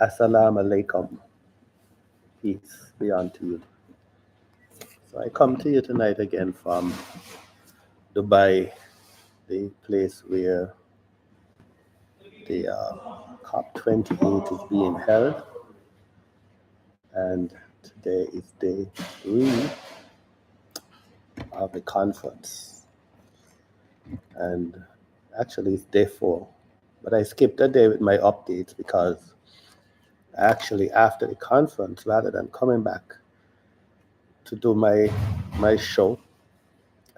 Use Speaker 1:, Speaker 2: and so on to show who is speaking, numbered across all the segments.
Speaker 1: Assalamu alaikum. Peace be unto you. So I come to you tonight again from Dubai, the place where the COP28 is being held. And today is day 3 of the conference. And actually it's day 4. But I skipped a day with my updates because actually after the conference, rather than coming back to do my show,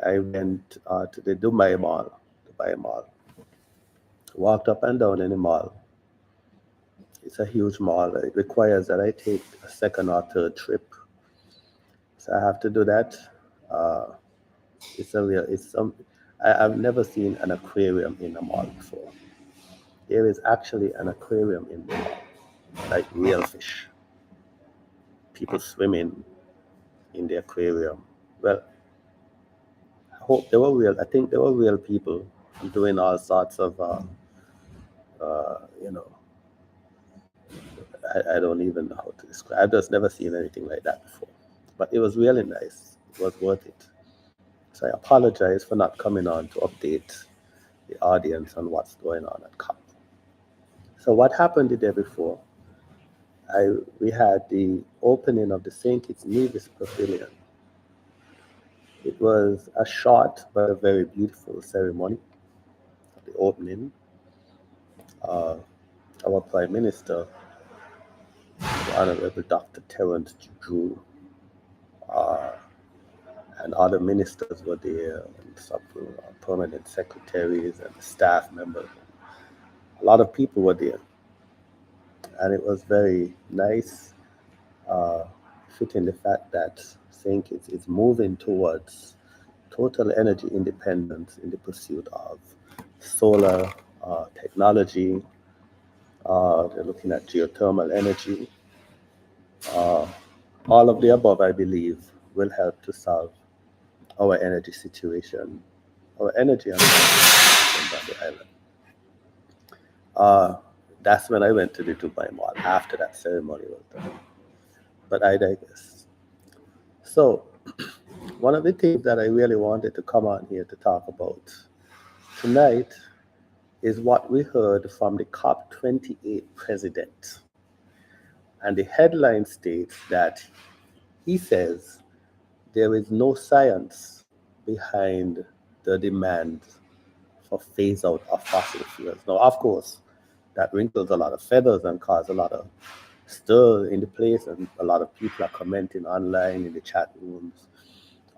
Speaker 1: I went to the Dubai Mall, walked up and down in the mall. It's a huge mall. It requires that I take a second or third trip. So I have to do that. Uh, I've never seen an aquarium in a mall before. There is actually an aquarium in the mall, like real fish. People swimming in the aquarium. Well, I hope they were real. I think they were real people doing all sorts of, you know, I don't even know how to describe. I've just never seen anything like that before. But it was really nice. It was worth it. So I apologize for not coming on to update the audience on what's going on at COP. So what happened the day before? We had the opening of the St. Kitts Nevis Pavilion. It was a short but a very beautiful ceremony of the opening. Our Prime Minister, the Honorable Dr. Terence Drew, and other ministers were there, and some permanent secretaries and staff members. A lot of people were there, and it was very nice, fitting the fact that St. Kitts is moving towards total energy independence in the pursuit of solar technology. They're looking at geothermal energy. All of the above, I believe, will help to solve our energy situation, our energy on the island. That's when I went to the Dubai Mall after that ceremony was done. But I digress. So, one of the things that I really wanted to come on here to talk about tonight is what we heard from the COP28 president. And the headline states that he says there is no science behind the demand for phase out of fossil fuels. Now, of course, that wrinkles a lot of feathers and causes a lot of stir in the place, and a lot of people are commenting online in the chat rooms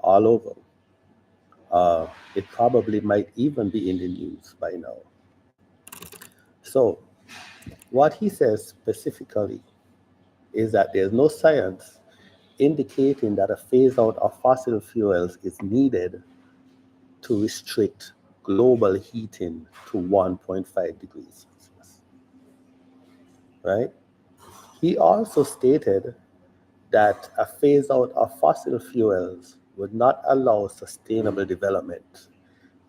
Speaker 1: all over. It probably might even be in the news by now. So, what he says specifically is that there's no science indicating that a phase out of fossil fuels is needed to restrict global heating to 1.5 degrees Celsius. Right? He also stated that a phase out of fossil fuels would not allow sustainable development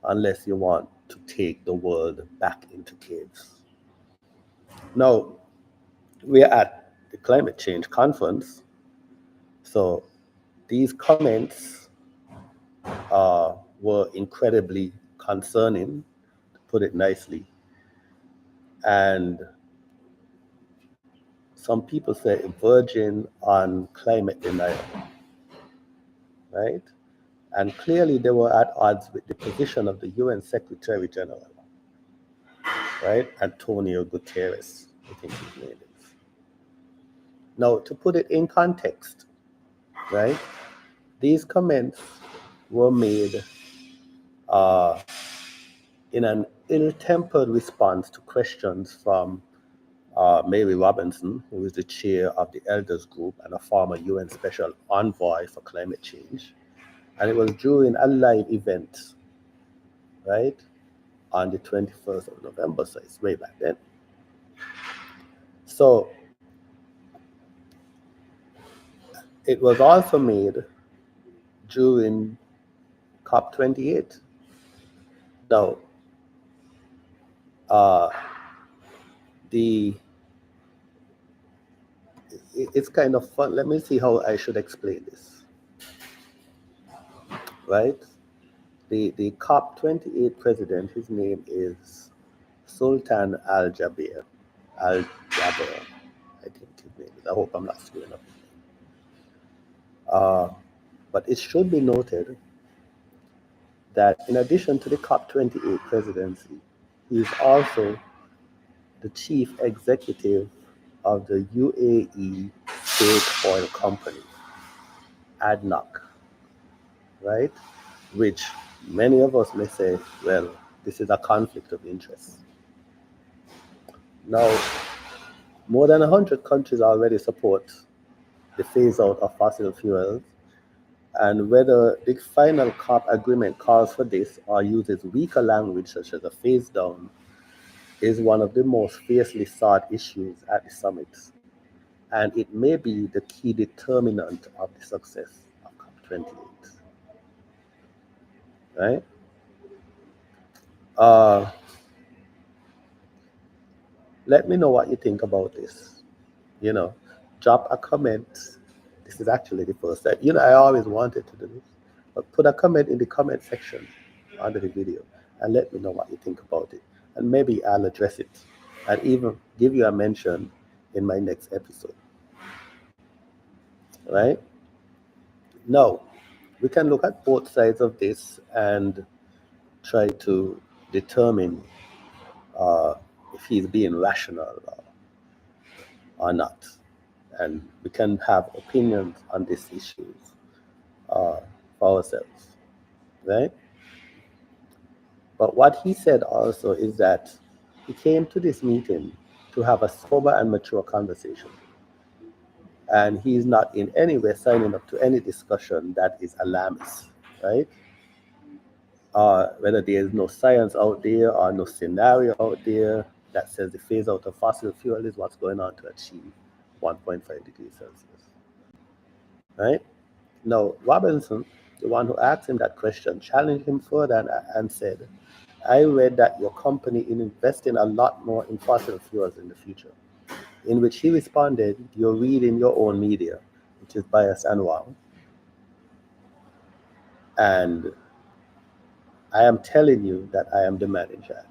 Speaker 1: unless you want to take the world back into caves. Now, we're at the climate change conference, so these comments were incredibly concerning, to put it nicely. And some people say verging on climate denial, right? And clearly they were at odds with the position of the UN Secretary General, right? Antonio Guterres, I think his name is. Now, to put it in context, right? These comments were made in an ill-tempered response to questions from Mary Robinson, who is the chair of the Elders Group and a former UN Special Envoy for Climate Change. And it was during a live event, right, on the 21st of November, so it's way back then. So it was also made during COP28. Now, the it's kind of fun. Let me see how I should explain this. Right? The COP28 president, his name is Sultan Al Jaber. Al Jaber, I think his name is. I hope I'm not screwing up. Uh, but it should be noted that in addition to the COP28 presidency, he is also the chief executive of the UAE State Oil Company, ADNOC, right? Which many of us may say, well, this is a conflict of interest. Now, more than 100 countries already support the phase out of fossil fuels, and whether the final COP agreement calls for this or uses weaker language such as a phase down is one of the most fiercely sought issues at the summit, and it may be the key determinant of the success of COP28. Right? Uh, Let me know what you think about this. You know, drop a comment. This is actually the first time. I always wanted to do this, but put a comment in the comment section under the video and let me know what you think about it. And maybe I'll address it and even give you a mention in my next episode. Right? Now, we can look at both sides of this and try to determine uh, if he's being rational or not. And we can have opinions on these issues for ourselves, right? But what he said also is that he came to this meeting to have a sober and mature conversation. And he's not in any way signing up to any discussion that is alarmist, right? Whether there is no science out there or no scenario out there that says the phase out of fossil fuel is what's going on to achieve 1.5 degrees Celsius, right? Now, Robinson, the one who asked him that question, challenged him further and said, I read that your company is investing a lot more in fossil fuels in the future. In which he responded, you're reading your own media, which is biased and wrong. And I am telling you that I am the man in charge.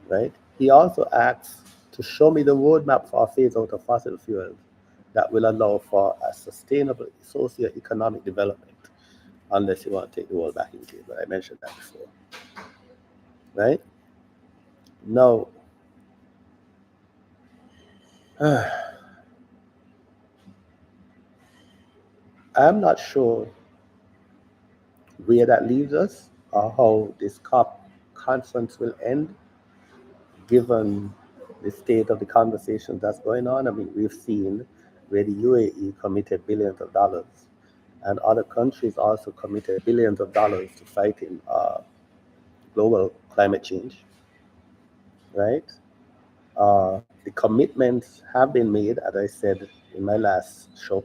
Speaker 1: Right? He also asks to show me the roadmap for a phase out of fossil fuels that will allow for a sustainable socio-economic development, unless you want to take the world back into it, but I mentioned that before. Right? Now, I'm not sure where that leaves us or how this COP conference will end, given the state of the conversation that's going on. I mean, we've seen where the UAE committed billions of dollars, and other countries also committed billions of dollars to fighting global climate change, right? The commitments have been made, as I said in my last show,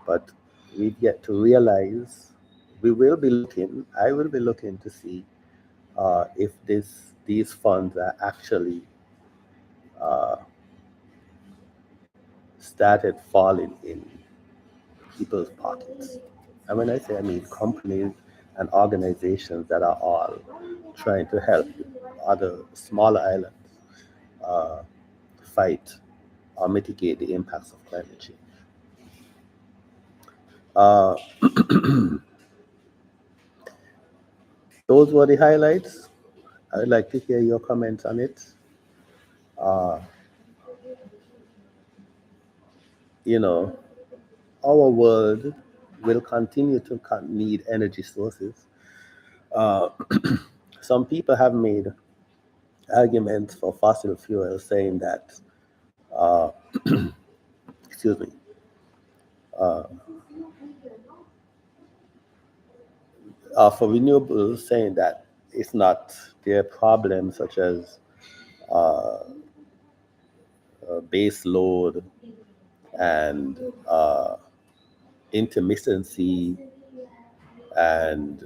Speaker 1: but we've yet to realize. I will be looking to see if these funds are actually uh, started falling in people's pockets. And when I say, I mean companies and organizations that are all trying to help other smaller islands uh, fight or mitigate the impacts of climate change. Uh, those were the highlights. I'd like to hear your comments on it. Uh, you know, our world will continue to need energy sources. Uh, some people have made arguments for fossil fuels, saying that, uh, excuse me, uh, for renewables, saying that it's not their problem, such as uh, base load and intermittency and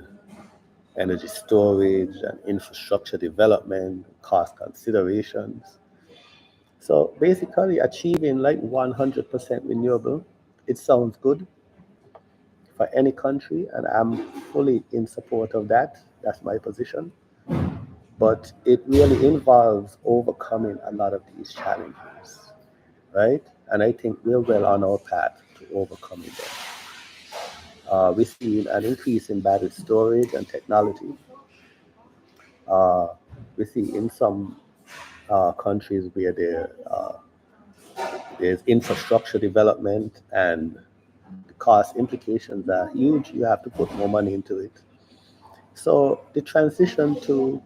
Speaker 1: energy storage and infrastructure development, cost considerations. So basically, achieving like 100% renewable, it sounds good for any country, and I'm fully in support of that. That's my position. But it really involves overcoming a lot of these challenges, right? And I think we're well on our path to overcoming them. We're seeing an increase in battery storage and technology. Uh, we see in some countries where there's infrastructure development and the cost implications are huge. You have to put more money into it. So the transition to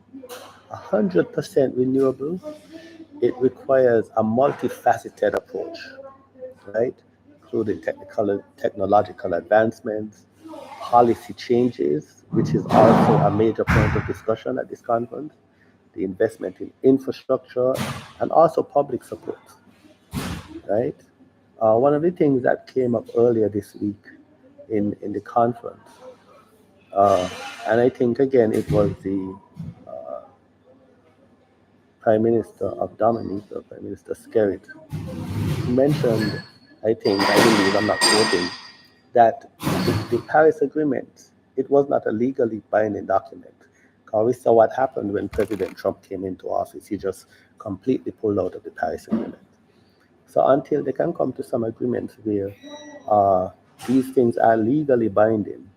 Speaker 1: 100% renewable, it requires a multifaceted approach, right? Including technological advancements, policy changes, which is also a major point of discussion at this conference, the investment in infrastructure, and also public support, right? One of the things that came up earlier this week in the conference, uh, and I think again it was the Prime Minister of Dominica, Prime Minister Skerrit, mentioned, I believe, I'm not quoting, that the Paris Agreement, it was not a legally binding document. Because we saw what happened when President Trump came into office. He just completely pulled out of the Paris Agreement. So until they can come to some agreements where uh, these things are legally binding,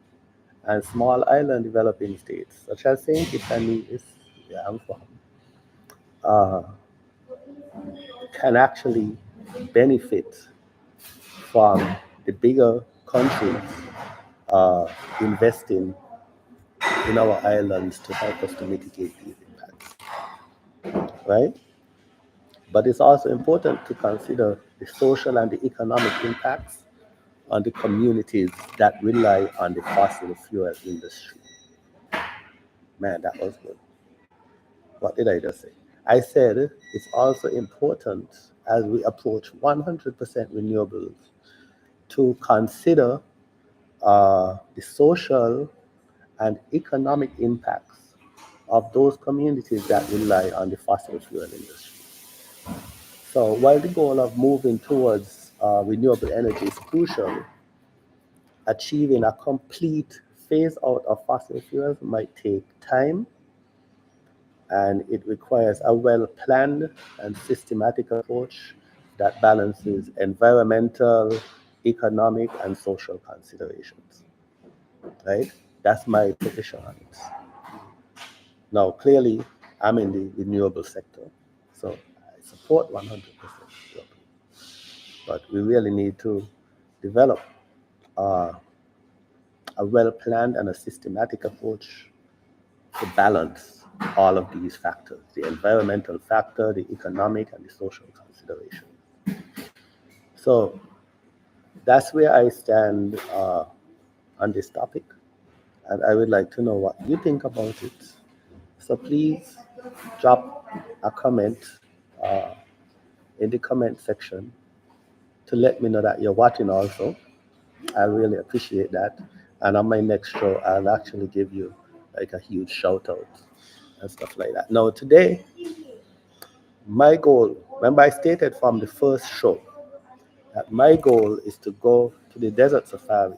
Speaker 1: and small island developing states, such as St. Kitts and Nevis, where I'm from, uh, can actually benefit from the bigger countries uh, investing in our islands to help us to mitigate these impacts, right? But it's also important to consider the social and the economic impacts on the communities that rely on the fossil fuel industry. Man, that was good. What did I just say? I said it's also important as we approach 100% renewables to consider the social and economic impacts of those communities that rely on the fossil fuel industry. So while the goal of moving towards renewable energy is crucial, achieving a complete phase out of fossil fuels might take time, and it requires a well planned and systematic approach that balances environmental, economic, and social considerations. Right? That's my position on it. Now, clearly, I'm in the renewable sector, so I support 100% renewable. But we really need to develop uh, a well planned and a systematic approach to balance all of these factors, the environmental factor, the economic, and the social consideration. So that's where I stand on this topic, and I would like to know what you think about it. So please drop a comment uh, in the comment section to let me know that you're watching also. I really appreciate that. And on my next show, I'll actually give you like a huge shout out and stuff like that. Now, today, my goal, remember I stated from the first show that my goal is to go to the desert safari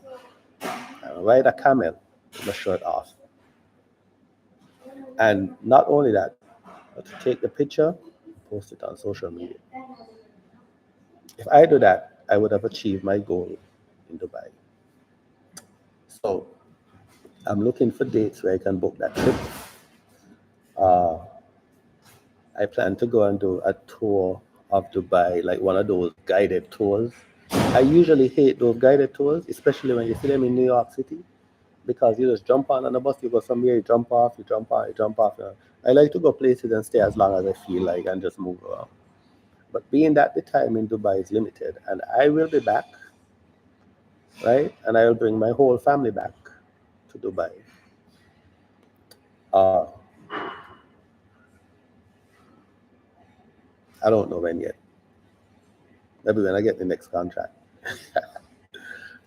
Speaker 1: and ride a camel with my shirt off. And not only that, but to take the picture, post it on social media. If I do that, I would have achieved my goal in Dubai. So I'm looking for dates where I can book that trip. Uh, I plan to go and do a tour of Dubai, like one of those guided tours. I usually hate those guided tours, especially when you see them in New York City, because you just jump on a bus, you go somewhere, you jump off, you jump on, you jump off. I like to go places and stay as long as I feel like and just move around. But being that the time in Dubai is limited, and I will be back, right? And I will bring my whole family back to Dubai. Uh, I don't know when yet. Maybe when I get the next contract.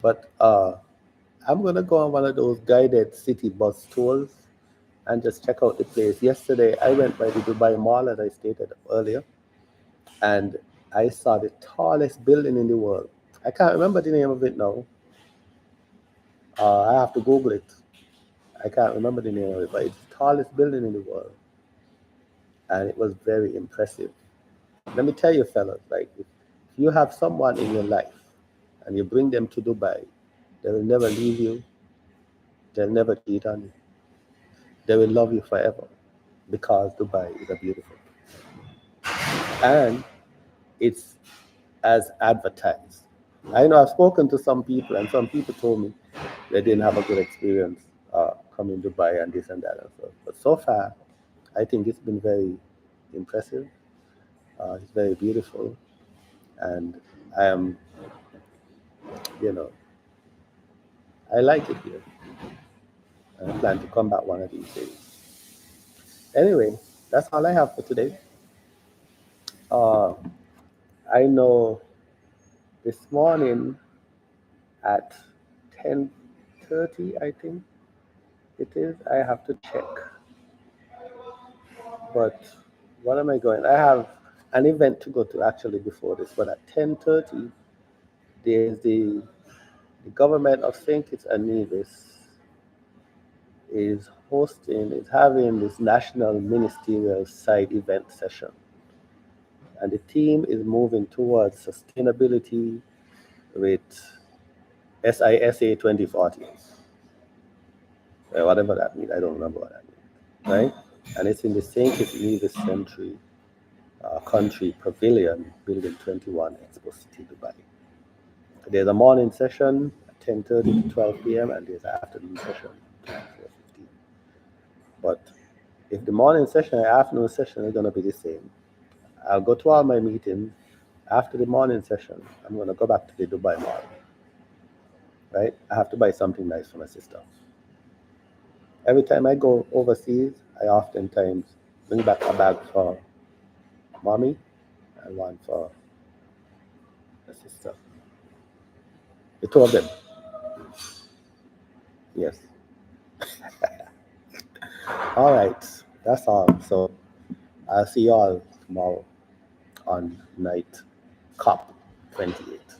Speaker 1: But I'm gonna go on one of those guided city bus tours and just check out the place. Yesterday, I went by the Dubai Mall, as I stated earlier, and I saw the tallest building in the world. I can't remember the name of it now. I have to Google it. I can't remember the name of it, but it's the tallest building in the world, and it was very impressive. Let me tell you, fellas, like if you have someone in your life and you bring them to Dubai, they will never leave you. They'll never cheat on you. They will love you forever because Dubai is a beautiful place. And it's as advertised. I know I've spoken to some people, and some people told me they didn't have a good experience coming to Dubai and this and that and so. But so far, I think it's been very impressive. It's very beautiful, and I am, you know, I like it here. I plan to come back one of these days. Anyway, that's all I have for today. Uh, I know this morning at 10:30, I think it is. I have to check. But what am I going? I have an event to go to actually before this. But at 10:30, there's the government of St. Kitts and Nevis is having this national ministerial side event session, and the theme is moving towards sustainability with SISA 2040, whatever that means. I don't remember what that means, right? And it's in the St. Kitts and Nevis Century Country Pavilion, Building 21, Expo City, Dubai. There's a morning session at 10:30 to 12 p.m. and there's an afternoon session at 4:15. But if the morning session and afternoon session are going to be the same, I'll go to all my meetings. After the morning session, I'm going to go back to the Dubai Mall, right? I have to buy something nice for my sister. Every time I go overseas, I oftentimes bring back a bag for mommy and one for my sister. The two of them, yes. All right, that's all. So I'll see you all tomorrow on night COP 28.